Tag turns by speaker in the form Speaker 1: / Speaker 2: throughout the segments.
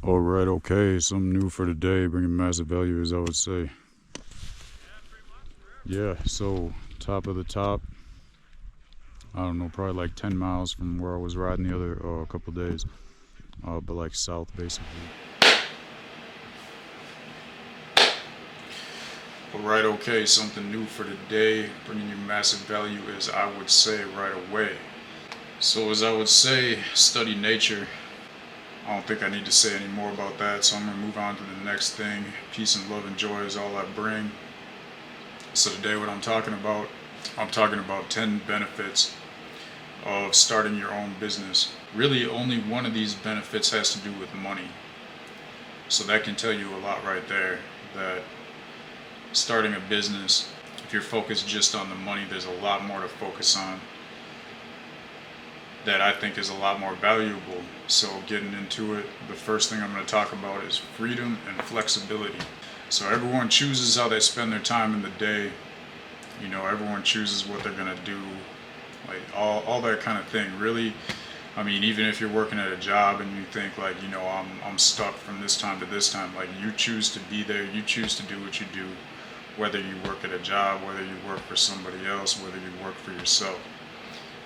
Speaker 1: All right, okay, something new for today, bringing massive value, as I would say. Yeah, so top of the top, I don't know, probably like 10 miles from where I was riding the other couple days, but like south basically. All right, okay, something new for today, bringing you massive value, as I would say right away. So, as I would say, study nature. I don't think I need to say any more about that, so I'm going to move on to the next thing. Peace and love and joy is all I bring. So today what I'm talking about 10 benefits of starting your own business. Really only one of these benefits has to do with money. So that can tell you a lot right there, that starting a business, if you're focused just on the money, there's a lot more to focus on that I think is a lot more valuable. So getting into it, the first thing I'm going to talk about is freedom and flexibility. So everyone chooses how they spend their time in the day. You know, everyone chooses what they're going to do, like all that kind of thing. Really, I mean, even if you're working at a job and you think like, you know, I'm stuck from this time to this time, like you choose to be there, you choose to do what you do, whether you work at a job, whether you work for somebody else, whether you work for yourself.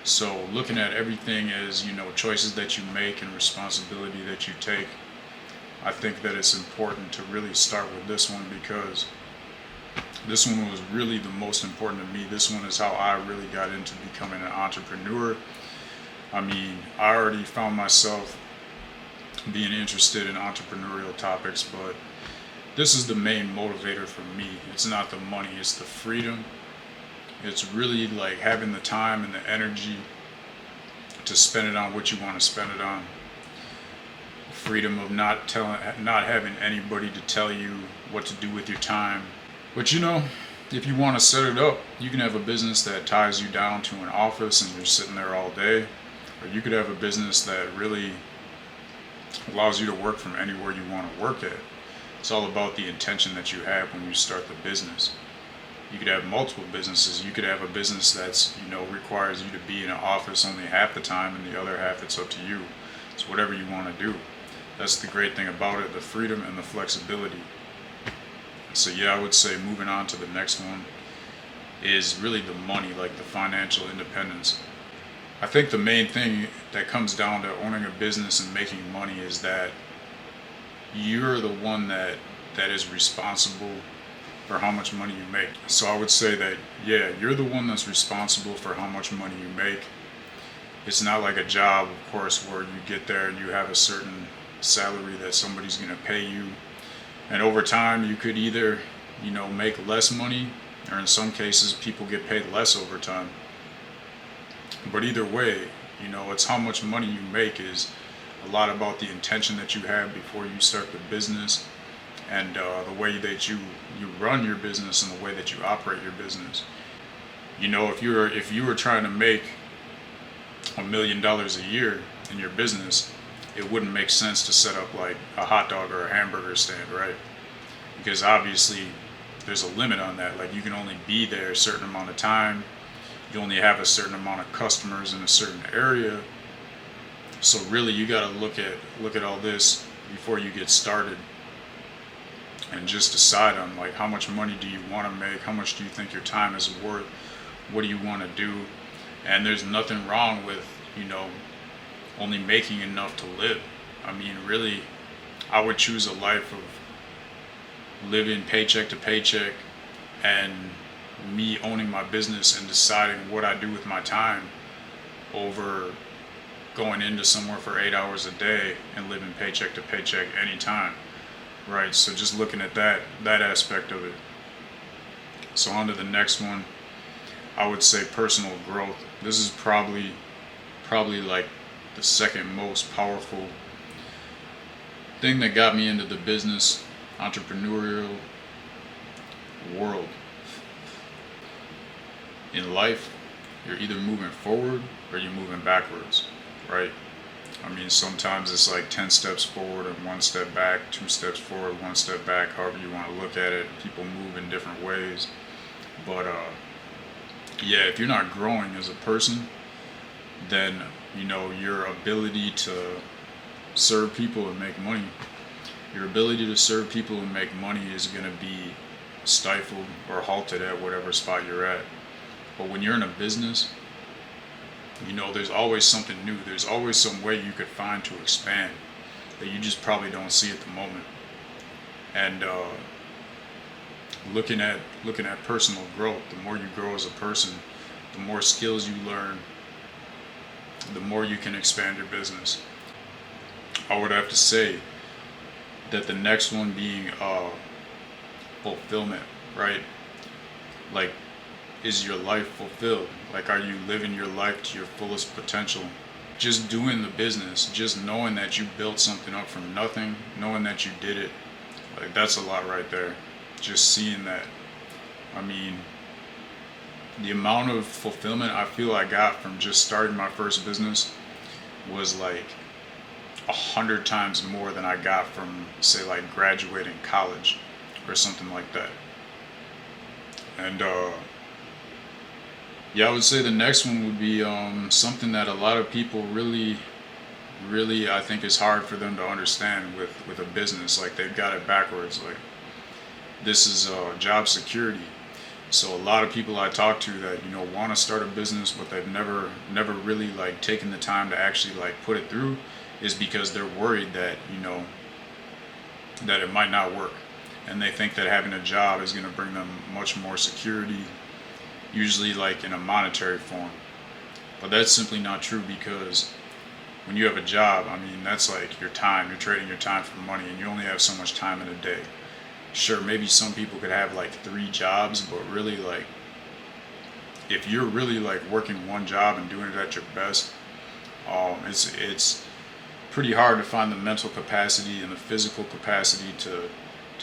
Speaker 1: So looking at everything as, you know, choices that you make and responsibility that you take, I think that it's important to really start with this one, because this one was really the most important to me. This one is how I really got into becoming an entrepreneur. I mean, I already found myself being interested in entrepreneurial topics, but this is the main motivator for me. It's not the money, it's the freedom. It's really like having the time and the energy to spend it on what you want to spend it on. Freedom of not having anybody to tell you what to do with your time. But you know, if you want to set it up, you can have a business that ties you down to an office and you're sitting there all day, or you could have a business that really allows you to work from anywhere you want to work at. It's all about the intention that you have when you start the business. You could have multiple businesses. You could have a business that's, you know, requires you to be in an office only half the time, and the other half it's up to you. It's whatever you want to do. That's the great thing about it, the freedom and the flexibility. So yeah, I would say moving on to the next one is really the money, like the financial independence. I think the main thing that comes down to owning a business and making money is that you're the one that is responsible for how much money you make. So I would say that, yeah, you're the one that's responsible for how much money you make. It's not like a job, of course, where you get there and you have a certain salary that somebody's going to pay you. And over time, you could either, you know, make less money, or in some cases, people get paid less over time. But either way, you know, it's how much money you make is a lot about the intention that you have before you start the business, and the way that you run your business and the way that you operate your business. You know, if you were trying to make $1 million a year in your business, it wouldn't make sense to set up like a hot dog or a hamburger stand, right? Because obviously there's a limit on that. Like you can only be there a certain amount of time. You only have a certain amount of customers in a certain area. So really you got to look at all this before you get started, and just decide on like how much money do you want to make, how much do you think your time is worth, what do you want to do. And there's nothing wrong with, you know, only making enough to live. I mean, really, I would choose a life of living paycheck to paycheck and me owning my business and deciding what I do with my time over going into somewhere for 8 hours a day and living paycheck to paycheck anytime. Right, so just looking at that aspect of it. So on to the next one, I would say personal growth. This is probably like the second most powerful thing that got me into the business, entrepreneurial world. In life, you're either moving forward or you're moving backwards, right? I mean, sometimes it's like 10 steps forward and 1 step back, 2 steps forward, 1 step back, however you want to look at it. People move in different ways. But yeah, if you're not growing as a person, then, you know, your ability to serve people and make money your ability to serve people and make money is going to be stifled or halted at whatever spot you're at. But when you're in a business, there's always something new. There's always some way you could find to expand that you just probably don't see at the moment. And looking at personal growth, the more you grow as a person, the more skills you learn, the more you can expand your business. I would have to say that the next one being fulfillment, right? Like, is your life fulfilled? Like, are you living your life to your fullest potential? Just doing the business, just knowing that you built something up from nothing, knowing that you did it, like, that's a lot right there. Just seeing that. I mean, the amount of fulfillment I feel I got from just starting my first business was like 100 times more than I got from, say, like graduating college or something like that. And yeah, I would say the next one would be something that a lot of people really, I think is hard for them to understand with a business. Like, they've got it backwards. Like, this is job security. So a lot of people I talk to that want to start a business, but they've never really like taken the time to actually like put it through, is because they're worried that that it might not work, and they think that having a job is going to bring them much more security, usually like in a monetary form. But that's simply not true, because when you have a job, I mean, that's like your time. You're trading your time for money, and you only have so much time in a day. Sure, maybe some people could have like 3 jobs, but really, like, if you're really like working one job and doing it at your best, it's pretty hard to find the mental capacity and the physical capacity to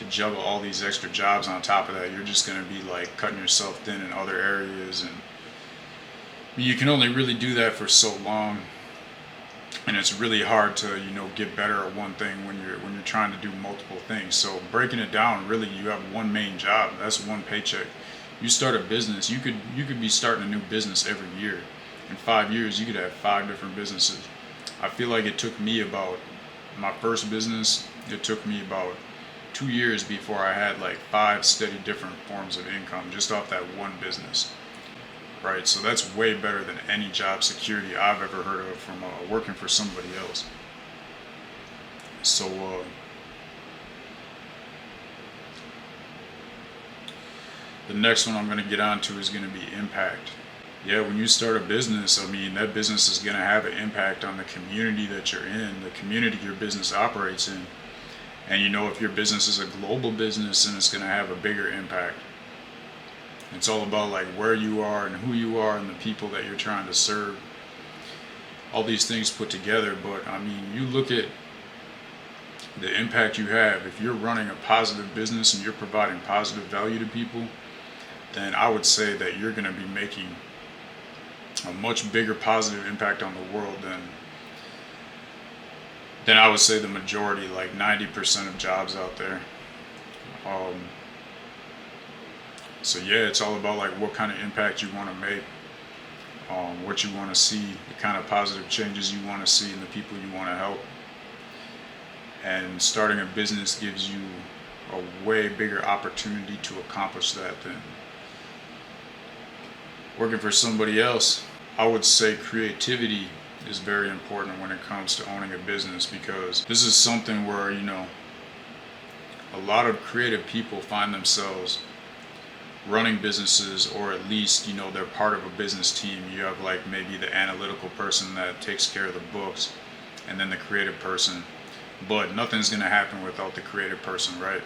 Speaker 1: juggle all these extra jobs. On top of that, you're just going to be like cutting yourself thin in other areas, and you can only really do that for so long. And it's really hard to get better at one thing when you're trying to do multiple things. So breaking it down, really, you have one main job. That's one paycheck. You start a business, you could be starting a new business every year. In 5 years, you could have 5 different businesses. I feel like it took me about my first business. It took me about 2 years before I had like 5 steady different forms of income just off that one business. Right, so that's way better than any job security I've ever heard of from working for somebody else. So the next one I'm going to get onto is going to be impact. Yeah, when you start a business, I mean, that business is going to have an impact on the community that you're in, the community your business operates in. And if your business is a global business, then it's going to have a bigger impact. It's all about like where you are and who you are and the people that you're trying to serve. All these things put together. But I mean, you look at the impact you have. If you're running a positive business and you're providing positive value to people, then I would say that you're going to be making a much bigger positive impact on the world than I would say the majority, like 90% of jobs out there. So yeah, it's all about like what kind of impact you want to make, what you want to see, the kind of positive changes you want to see in the people you want to help. And starting a business gives you a way bigger opportunity to accomplish that than working for somebody else. I would say creativity is very important when it comes to owning a business, because this is something where a lot of creative people find themselves running businesses, or at least they're part of a business team. You have like maybe the analytical person that takes care of the books, and then the creative person, but nothing's going to happen without the creative person, right?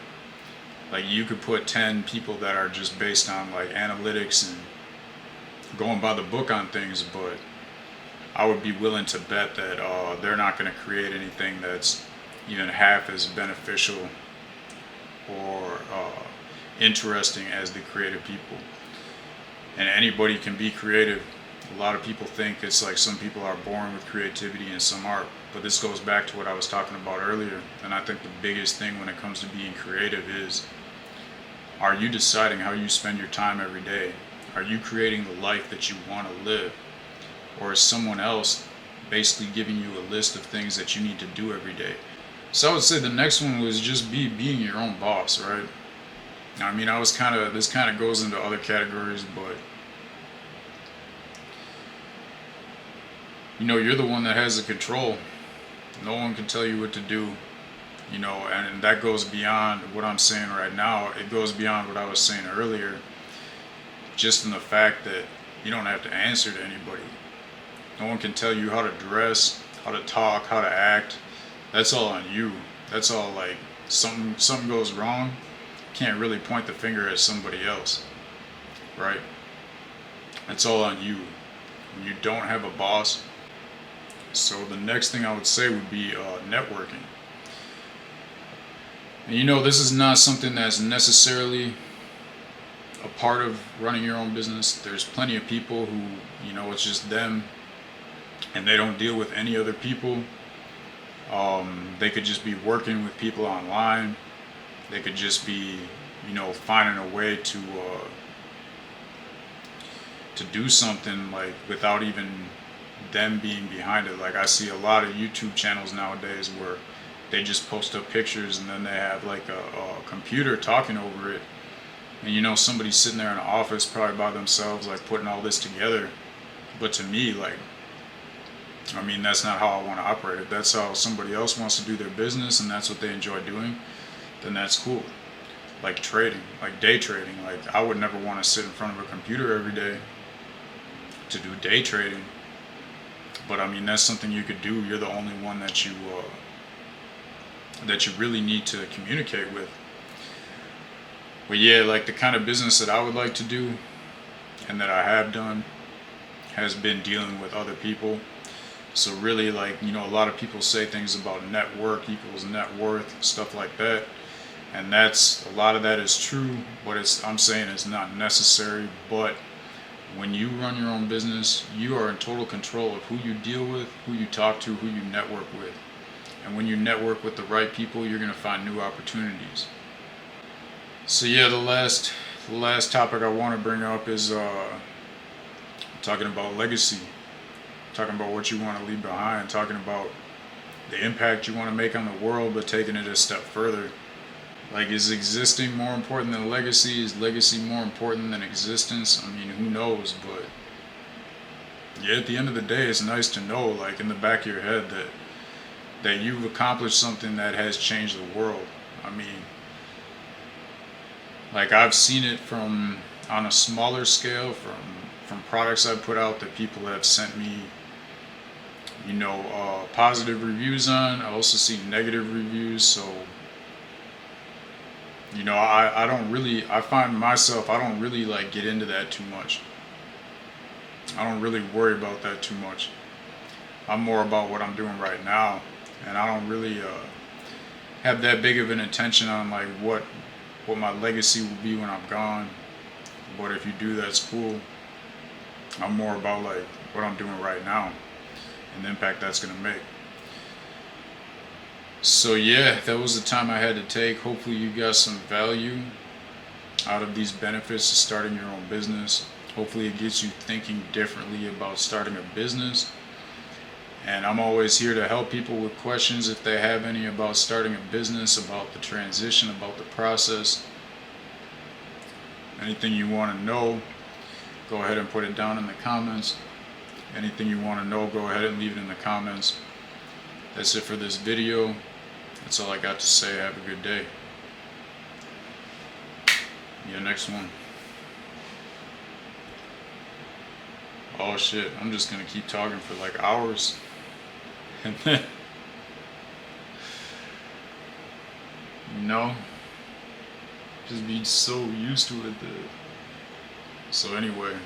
Speaker 1: Like, you could put 10 people that are just based on like analytics and going by the book on things, but I would be willing to bet that they're not going to create anything that's even half as beneficial or interesting as the creative people. And anybody can be creative. A lot of people think it's like some people are born with creativity and some aren't, but this goes back to what I was talking about earlier. And I think the biggest thing when it comes to being creative is, are you deciding how you spend your time every day? Are you creating the life that you want to live? Or is someone else basically giving you a list of things that you need to do every day? So I would say the next one was just being your own boss, right? I mean, this kind of goes into other categories, but you're the one that has the control. No one can tell you what to do, and that goes beyond what I'm saying right now. It goes beyond what I was saying earlier, just in the fact that you don't have to answer to anybody. No one can tell you how to dress, how to talk, how to act. That's all on you. That's all like something goes wrong, can't really point the finger at somebody else, right? It's all on you. When you don't have a boss. So the next thing I would say would be networking. And this is not something that's necessarily a part of running your own business. There's plenty of people who, it's just them and they don't deal with any other people. They could just be working with people online. They could just be, finding a way to do something like without even them being behind it. Like I see a lot of YouTube channels nowadays where they just post up pictures and then they have like a computer talking over it. And somebody's sitting there in an office probably by themselves, like putting all this together. But to me, like, I mean, that's not how I want to operate. If that's how somebody else wants to do their business and that's what they enjoy doing, then that's cool. Like trading, like day trading. Like I would never want to sit in front of a computer every day to do day trading. But I mean, that's something you could do. You're the only one that you really need to communicate with. But yeah, like the kind of business that I would like to do and that I have done has been dealing with other people. So really, like, a lot of people say things about network equals net worth, stuff like that. And a lot of that is true, but I'm saying it's not necessary. But when you run your own business, you are in total control of who you deal with, who you talk to, who you network with. And when you network with the right people, you're going to find new opportunities. So yeah, the last topic I want to bring up is talking about legacy, talking about what you want to leave behind, talking about the impact you want to make on the world, but taking it a step further. Like, is existing more important than legacy? Is legacy more important than existence? I mean, who knows? But yeah, at the end of the day, it's nice to know, like in the back of your head, that you've accomplished something that has changed the world. I mean, like I've seen it on a smaller scale from products I've put out that people have sent me, positive reviews on. I also see negative reviews. So, I find myself, I don't really like get into that too much. I don't really worry about that too much. I'm more about what I'm doing right now. And I don't really have that big of an intention on like what my legacy will be when I'm gone. But if you do, that's cool. I'm more about like what I'm doing right now and the impact that's going to make. So yeah, that was the time I had to take. Hopefully you got some value out of these benefits of starting your own business. Hopefully it gets you thinking differently about starting a business. And I'm always here to help people with questions if they have any about starting a business, about the transition, about the process. Anything you want to know, go ahead and put it down in the comments. Anything you want to know, go ahead and leave it in the comments. That's it for this video. That's all I got to say. Have a good day. Yeah, next one. Oh shit, I'm just gonna keep talking for like hours. And then, just be so used to it that. So anyway.